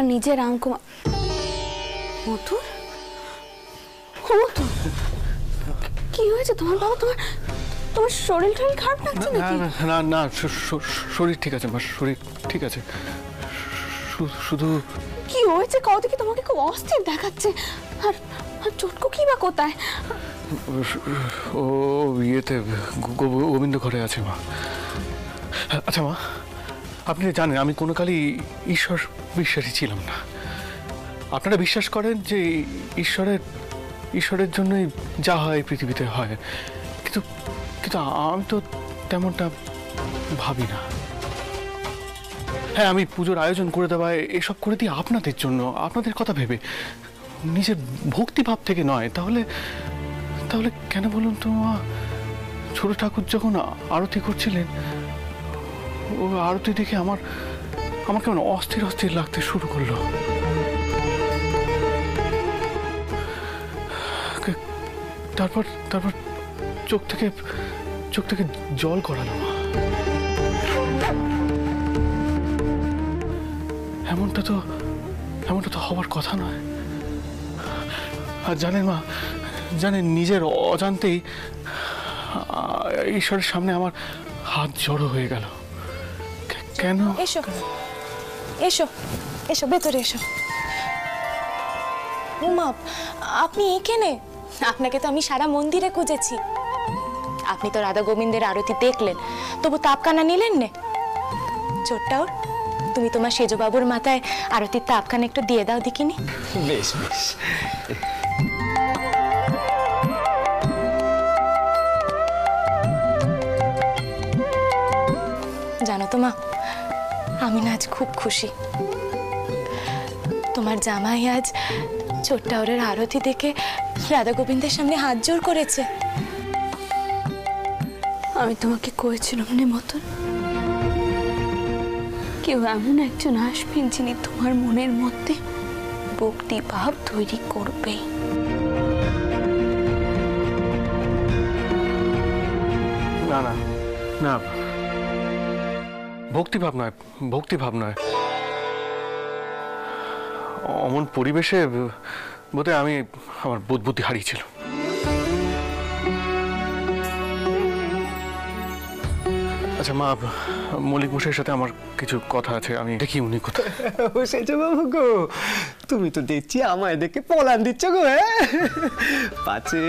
আমার নিজের রামকুমার। মধুর, কি হয়েছে তোমার বাবা? তোমার শরীর খারাপ লাগছে নাকি? না না, শরীর ঠিক আছে মা, শরীর ঠিক আছে। শুধু কি হয়েছে কও দেখি? তোমাকে খুব অস্থির দেখাচ্ছে। আর চটকু কি বা কোথায়? ও ইয়েতে গোবিন্দ ঘরে আছে মা। আচ্ছা মা, আপনি জানেন আমি কোনো কালই ঈশ্বর বিশ্বাসী ছিলাম না। আপনারা বিশ্বাস করেন যে ঈশ্বরের জন্যই যা হয় পৃথিবীতে হয়, কিন্তু আমি তো তেমনটা ভাবি না। হ্যাঁ, আমি পুজোর আয়োজন করে দেওয়ায় এসব করে দিই আপনাদের জন্য, আপনাদের কথা ভেবে, নিজের ভক্তিভাব থেকে নয়। তাহলে কেন বলুন তো মা? ছোট ঠাকুর যখন আরতি করছিলেন, ও আরতি দেখে আমার কেমন অস্থির লাগতে শুরু করলো। তারপর চোখ থেকে জল গড়ালো মা। এমনটা তো হওয়ার কথা নয়। আর জানেন মা, নিজের অজান্তেই ঈশ্বরের সামনে আমার হাত জড়ো হয়ে গেল। কেন? এসো এসো এসো, ভেতরে এসো। মা, আপনি এখানে? আপনাকে তো আমি সারা মন্দিরে খুঁজেছি। আপনি তো রাধা গোবিন্দের আরতি দেখলেন, তবু তাপকানা নিলেন না। চোরটাও, তুমি তোমার সেজ বাবুর মাথায় আরতির তাপখানা একটু দিয়ে দাও দেখিনি। বেশ বেশ। জানো তো মা, আমি না আজ খুব খুশি। তোমার জামাই আজ চোরটাওরের আরতি দেখে রাধা গোবিন্দের সামনে হাত জোর করেছে। আমি তোমাকে কয়েছিলাম না মতন, কেউ এমন একজন আসবেন যিনি তোমার মনের মধ্যে ভক্তি ভাব তৈরি করবে। না না না, ভক্তিভাব নয়। অমন পরিবেশে বোধহয় আমি আমার বুদ্ধি হারিয়েছিল। আচ্ছা মা, মল্লিক মশাইয়ের সাথে আমার কিছু কথা আছে, আমি দেখি উনি কোথায়। সেজ বাবু গো, তুমি তো দেখছি আমায় দেখে পলান দিচ্ছ গো। পাছে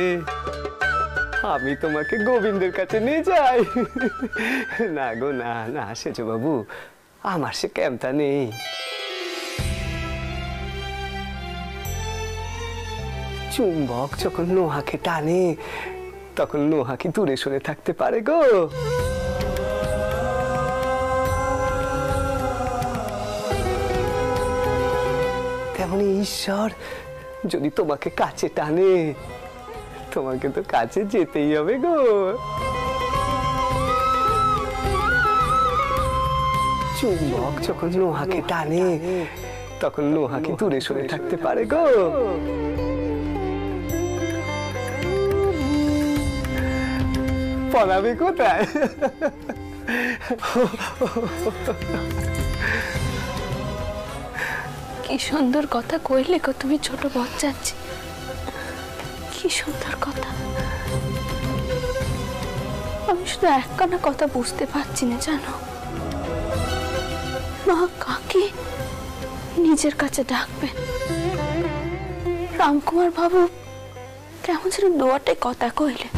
আমি তোমাকে গোবিন্দের কাছে নিয়ে যাই। না গো না না, সেজ বাবু আমার সে ক্যামটা নেই। চুম্বক যখন লোহাকে টানে, তখন লোহা কি দূরে সরে থাকতে পারে গো? তেমনি ঈশ্বর যদি তোমাকে কাছে টানে, তোমাকে তো কাছে যেতেই হবে গো। চুম্বক যখন লোহাকে টানে, তখন লোহা কি দূরে সরে থাকতে পারে গো? পলাবে কোথায়? কি সুন্দর কথা কইলে গো তুমি ছোট বাচ্চাচ্ছি, কি সুন্দর কথা। আমি শুধু একখানা কথা বুঝতে পারছি না জানো, মা কাকে নিজের কাছে ডাকবেন? রামকুমার বাবু কেমন যেন দোয়াটায় কথা কইলে,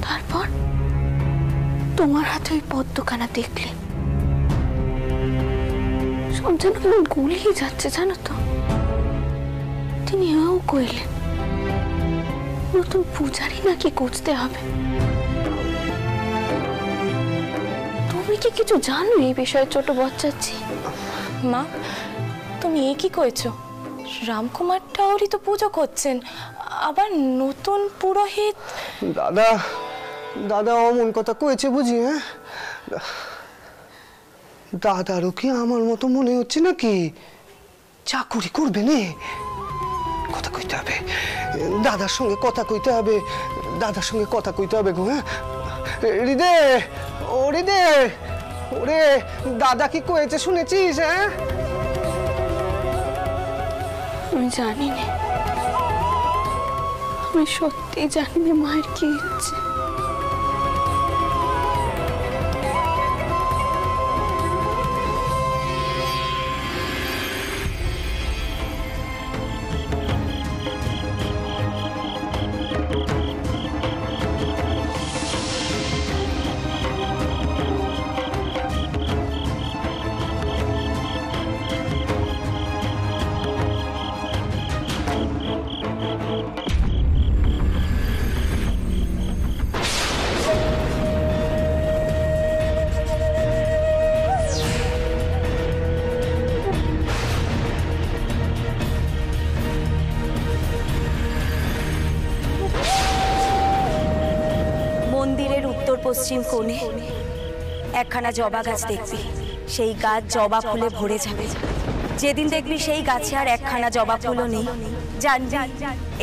তারপর তোমার হাতে ওই পদ্মখানা দেখলে, সব যেন কেমন গুলিয়ে যাচ্ছে জানো তো। তিনি এও কইলেন নতুন পূজারি নাকি খুঁজতে হবে। তুমি কি কিছু জানো এই বিষয়ে ছোট বাচ্চাচ্ছি? মা, তুমি এ কি কইছো? রামকুমার টাওরি তো পুজো করছেন, আবার নতুন পুরোহিত? দাদা অমন কথা কয়েছে বুঝি? হ্যাঁ, দাদারও কি আমার মতো মনে হচ্ছে নাকি চাকুরি করবে নে? কথা কইতে হবে, দাদার সঙ্গে কথা কইতে হবে গো। হ্যাঁ হৃদয়, ওরে দাদা কি কয়েছে শুনেছিস? হ্যাঁ আমি জানি না, আমি সত্যি জানি না মায়ের কি ইচ্ছে। মন্দিরের উত্তর পশ্চিম কোণে একখানা জবা গাছ দেখবি, সেই গাছ জবা ফুলে ভরে যাবে। যেদিন দেখবি সেই গাছে আর একখানা জবা ফুলও নেই, জানবি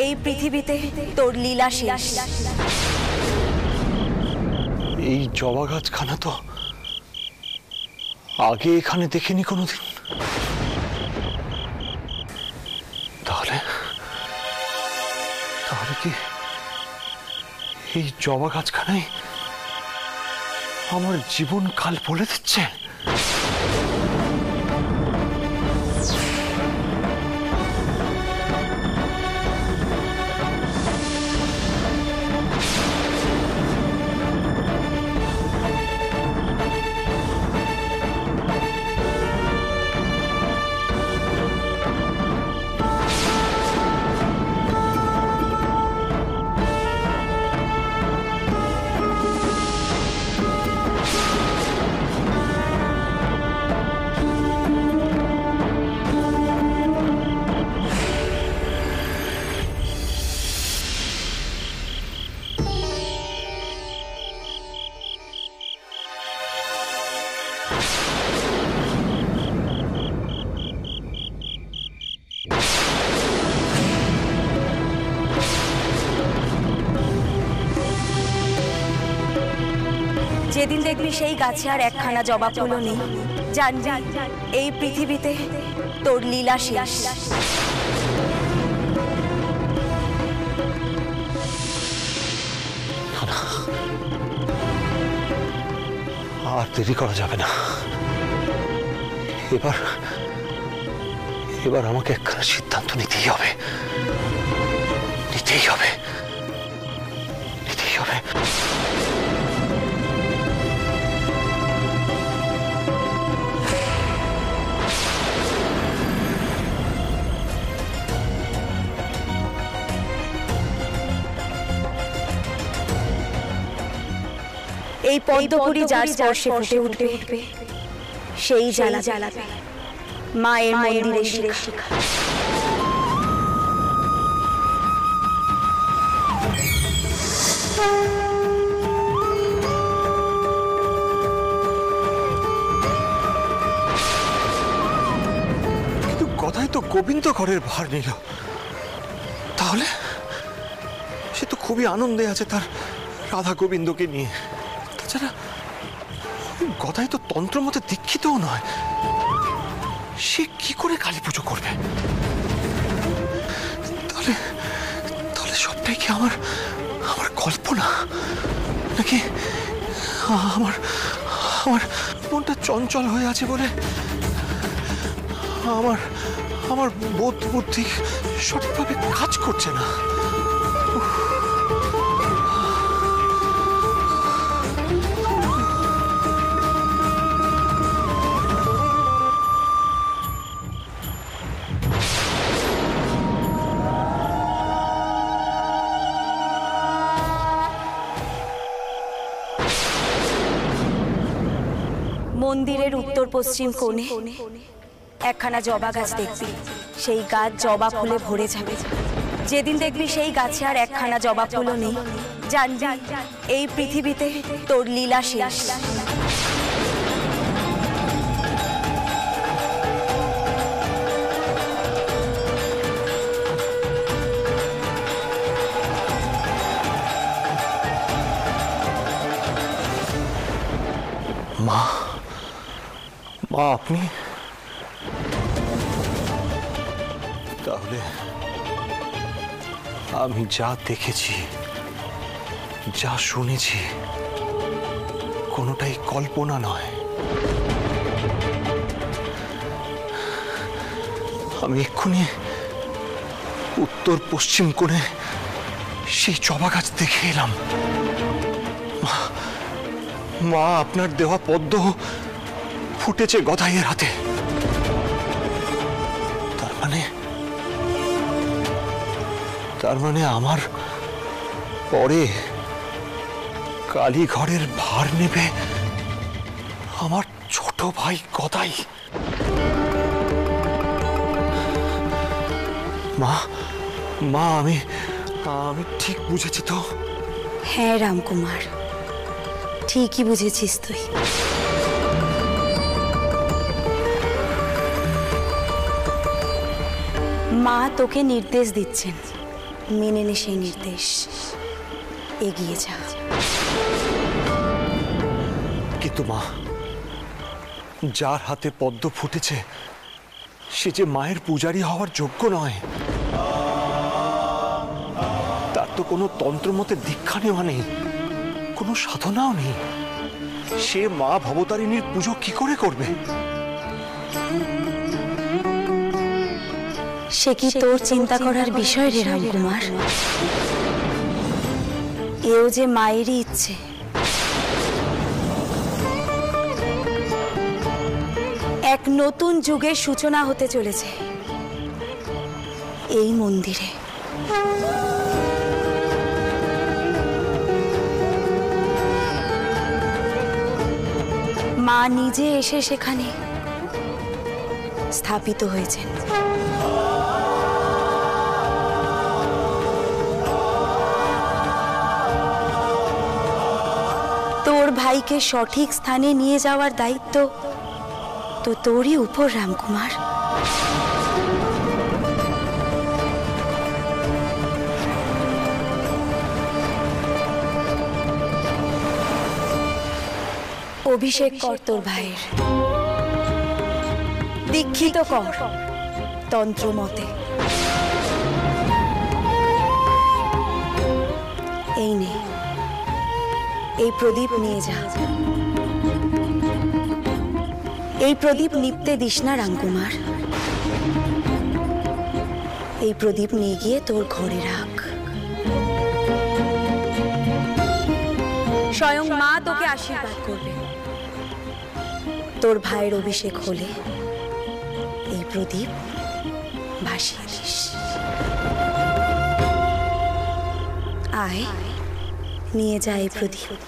এই পৃথিবীতে তোর লীলা শেষ। এই জবা গাছখানা তো আগে এখানে দেখিনি কোনোদিন। তাহলে তাহলে কি এই জবা গাছখানাই আমার জীবন কাল বলে দিচ্ছে? যেদিন দেখবি সেই গাছে আর একখানা জবা ফুলও নেই, জানবি এই পৃথিবীতে তোর লীলা শেষ। আর দেরি করা যাবে না। এবার এবার আমাকে একখানা সিদ্ধান্ত নিতেই হবে, নিতেই হবে, নিতেই হবে। এই পদ্মপুরী যার স্পর্শে ফুটে উঠবে, সেই জ্বালা জ্বালাবে মায়ের মন্দিরের শিখা। কিন্তু কথাই তো গোবিন্দ ঘরের ভার নিল, তাহলে সে তো খুবই আনন্দে আছে তার রাধা গোবিন্দকে নিয়ে। তাছাড়া গদাই তো তন্ত্র মতে দীক্ষিতও নয়, সে কি করে কালী পুজো করবে? তাহলে তাহলে সবটাই কি আমার আমার কল্পনা, নাকি আমার আমার মনটা চঞ্চল হয়ে আছে বলে আমার আমার বোধ বুদ্ধি সঠিকভাবে কাজ করছে না? মন্দিরের উত্তর পশ্চিম কোণে একখানা জবা গাছ দেখবি, সেই গাছ জবা ফুলে ভরে যাবে। যেদিন দেখবি সেই গাছে আর একখানা জবা ফুলও নেই, জানবি এই পৃথিবীতে তোর লীলা শেষ। মা, মা আপনি? তাহলে আমি যা দেখেছি, যা শুনেছি, কোনোটাই কল্পনা নয়। আমি এক্ষুনি উত্তর পশ্চিম কোণে সেই জবা গাছ দেখে এলাম। মা আপনার দেওয়া পদ্ম ফুটেছে গদাইয়ের হাতে। তার মানে আমার পরে কালীঘরের ভার নেবে আমার ছোট ভাই গদাই। মা মা আমি ঠিক বুঝেছি তো? হ্যাঁ রামকুমার, ঠিকই বুঝেছিস তুই। মা তোকে নির্দেশ দিচ্ছেন, মেনে নে সেই নির্দেশ, এগিয়ে যা। কিন্তু মা, যার হাতে পদ্ম ফুটেছে সে যে মায়ের পূজারী হওয়ার যোগ্য নয়। তার তো কোনো তন্ত্রমতে দীক্ষা নেওয়া নেই, কোনো সাধনাও নেই। সে মা ভবতারিণীর পুজো কি করে করবে? সে কি তোর চিন্তা করার বিষয় রে রামকুমার? এও যে মায়েরই ইচ্ছে। এক নতুন যুগের সূচনা হতে চলেছে এই মন্দিরে। মা নিজে এসে সেখানে স্থাপিত হয়েছেন। তোর ভাইকে সঠিক স্থানে নিয়ে যাওয়ার দায়িত্ব তো তোরই উপর রামকুমার। অভিষেক কর তোর ভাইয়ের, দীক্ষিত কর তন্ত্র মতে। এই নে, এই প্রদীপ নিয়ে যা। এই প্রদীপ নিপতে দিস না রামকুমার। এই প্রদীপ নিয়ে গিয়ে তোর ঘরে রাখ। স্বয়ং মা তোকে আশীর্বাদ করবে। তোর ভাইয়ের অভিষেক হলে এই প্রদীপ ভাসিয়ে দিস। আয়, নিয়ে যা এই প্রদীপ।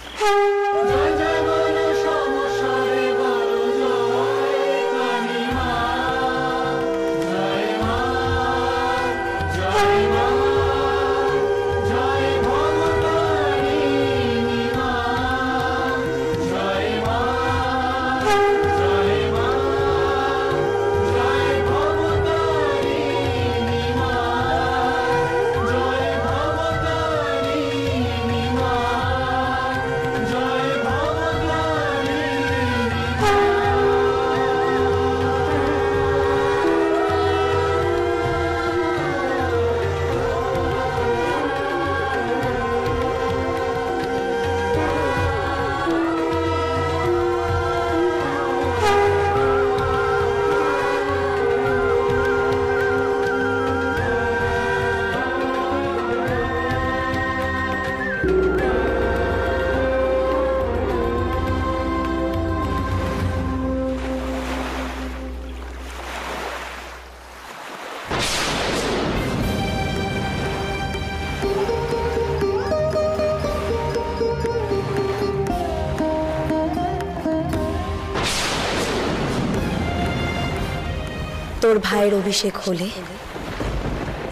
তোর ভাইয়ের অভিষেক হলে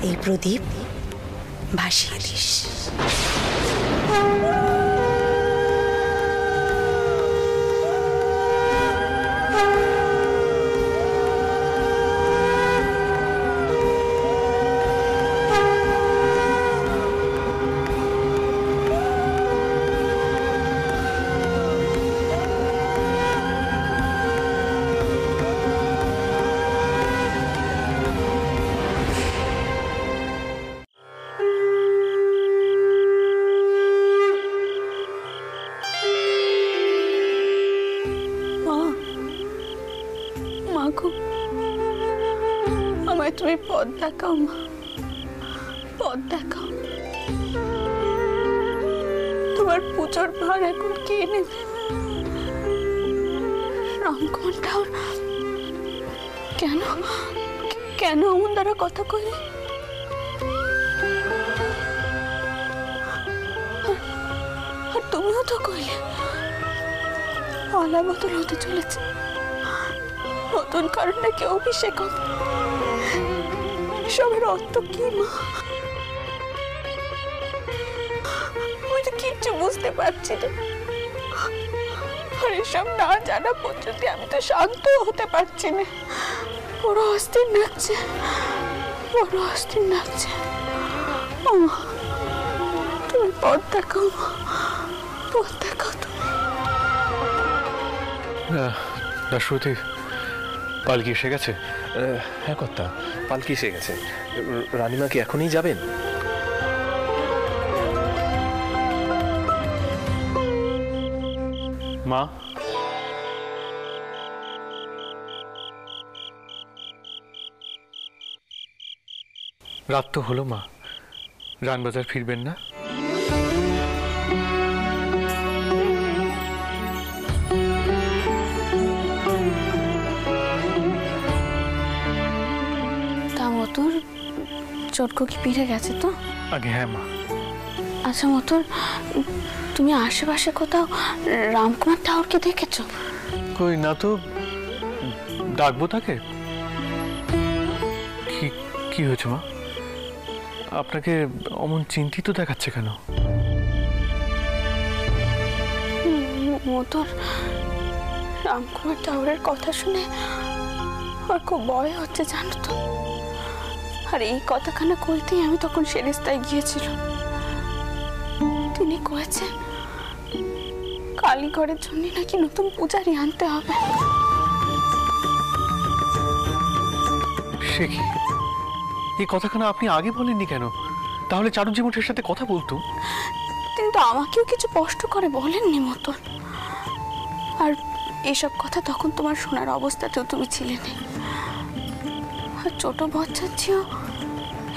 এই প্রদীপ ভাসিয়ে দিস। তাড়াতাড়ি পথ দেখাও মা, পথ দেখাও। তোমার পুজোর ভার এখন কে নেবে? রামকুমার ঠাকুর কেন কেন এমন দ্বারা কথা কইলে? আর তুমিও তো কইলে পালা বদল হতে চলেছে, নতুন কারণে কেউ অভিষেক হবে। এসবের অর্থ কি মা? আমি তো কিচ্ছু বুঝতে পারছি না। আর এসব না জানা পর্যন্ত আমি তো শান্ত হতে পারছি না। বড় অস্থির লাগছে, বড় অস্থির লাগছে। তুমি পথ দেখাও, পথ দেখাও তুমি। দাশরথী, পালকি এসে গেছে? হ্যাঁ কর্তা, পালকি এসে গেছে। রানীমা কি এখনই যাবেন? মা, রাত তো হলো মা, রানবাজার ফিরবেন না? তা মতুর চটকো কি পিড়ে গেছে তো? আগে হ্যাঁ মা। আচ্ছা মতুর, তুমি আশেপাশে কোথাও রামকুমার ঠাকুরকে দেখেছো? কই না তো, ডাকবো তাকে। কি কি হয়েছে মা? আপনাকে অমন চিন্তিত দেখাচ্ছে কেন? মতুর, রামকুমার ঠাকুরের কথা শুনে আমার খুব ভয় হচ্ছে জানো তো। আর এই কথাখানা কইতেই আমি তখন সেরেস্তায় গিয়েছিলাম। তিনি কয়েছে কালীঘরের জন্য নাকি নতুন পূজারি আনতে হবে। সে কি, এই কথাখানা আপনি আগে বলেননি কেন? তাহলে চারুজ্যি মঠের সাথে কথা বলতো। তিনি তো আমাকেও কিছু স্পষ্ট করে বলেননি মতন। আর এসব কথা তখন তোমার শোনার অবস্থাতেও তুমি ছিলে না। আর ছোট বাচ্চাচ্ছিও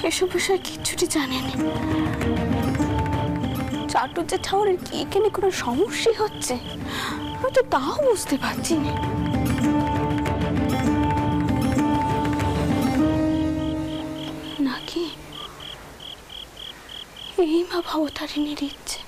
এসব বিষয়ে কিচ্ছুটি জানেনি। চাটুজ্যে ঠাকুরের কি এখানে কোনো সমস্যা হচ্ছে আমি তো তাও বুঝতে পারছি না। নাকি এই মা ভবতারিণীর ইচ্ছে?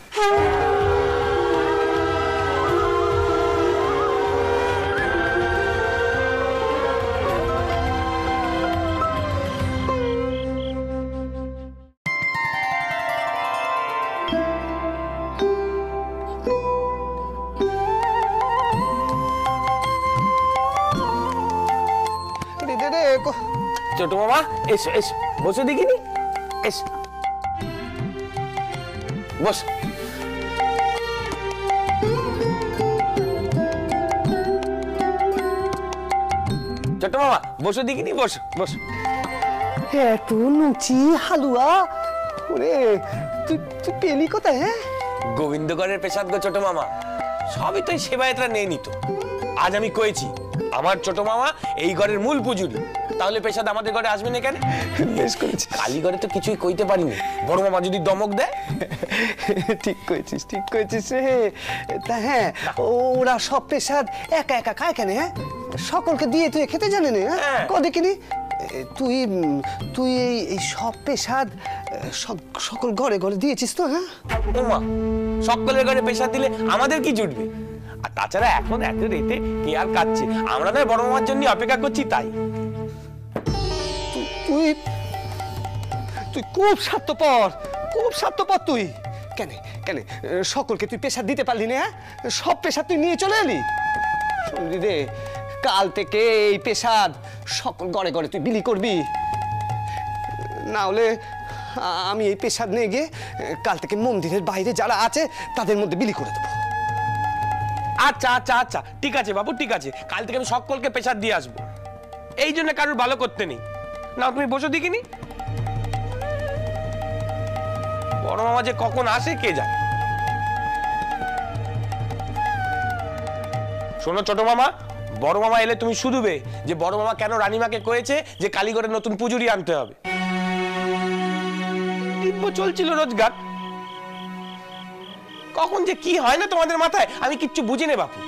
ছোট মামা এসো এসো, বসে দেখিনি। এসো বস। ছোট মামা বসে দেখিনি, বস বস। এত লুচি হালুয়া, ওরে তুই তুই পেলি কোথায়? হ্যাঁ, গোবিন্দগড়ের পেশাদ গো ছোট মামা, সবই তো সেবায়েতরা নিয়ে নিত। আজ আমি কয়েছি আমার ছোট মামা এই ঘরের মূল পুজুরি, তাহলে পেশাদ আমাদের ঘরে আসবে না কেন? বেশ করেছিস। কালীঘরে তো কিছুই কইতে পারিনি, বড় মামা যদি দমক দেয়। ঠিক করেছিস, ঠিক করেছিস রে। তা হ্যাঁ, ওরা সব পেশাদ একা একা খায় কেন? হ্যাঁ, সকলকে দিয়ে তুই খেতে জানে না? হ্যাঁ, ক দেখিনি তুই তুই এই সব পেশাদ সকল ঘরে ঘরে দিয়েছিস তো? হ্যাঁ ওমা, সকলের ঘরে পেশাদ দিলে আমাদের কি জুটবে? আর তাছাড়া এখন এত রেতে কে আর কাচ্ছে? আমরা নয় বড় মামার জন্য অপেক্ষা করছি তাই। তুই তুই খুব স্বার্থপর, খুব স্বার্থপর তুই। কেন কেন সকলকে তুই পেশাদ দিতে পারলি না? সব পেশাদ তুই নিয়ে চলে এলি। শুনলি রে, কাল থেকে এই পেশাদ সকল ঘরে ঘরে তুই বিলি করবি, না হলে আমি এই পেশাদ নিয়ে গিয়ে কাল থেকে মন্দিরের বাইরে যারা আছে তাদের মধ্যে বিলি করে দেবো। আচ্ছা আচ্ছা আচ্ছা, ঠিক আছে বাবু, ঠিক আছে। কাল থেকে আমি সকলকে পেশাদ দিয়ে আসবো। এই জন্য কারোর ভালো করতে নেই। না তুমি বসে দেখিনি, বড় মামা যে কখন আসে কে জানে। শোনো ছোট মামা, বড় মামা এলে তুমি শুধুবে যে বড় মামা কেন রানীমাকে কয়েছে যে কালীগড়ের নতুন পুজুরি আনতে হবে। দিব্য চলছিল রোজগার, কখন যে কি হয় না তোমাদের মাথায় আমি কিচ্ছু বুঝি না বাপু।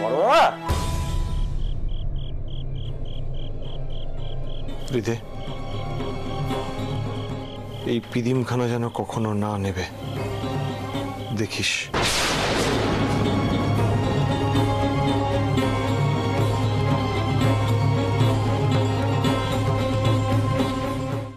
বড় মামা হৃদে, এই পিদিমখানা যেন কখনো না নেবে, দেখিস।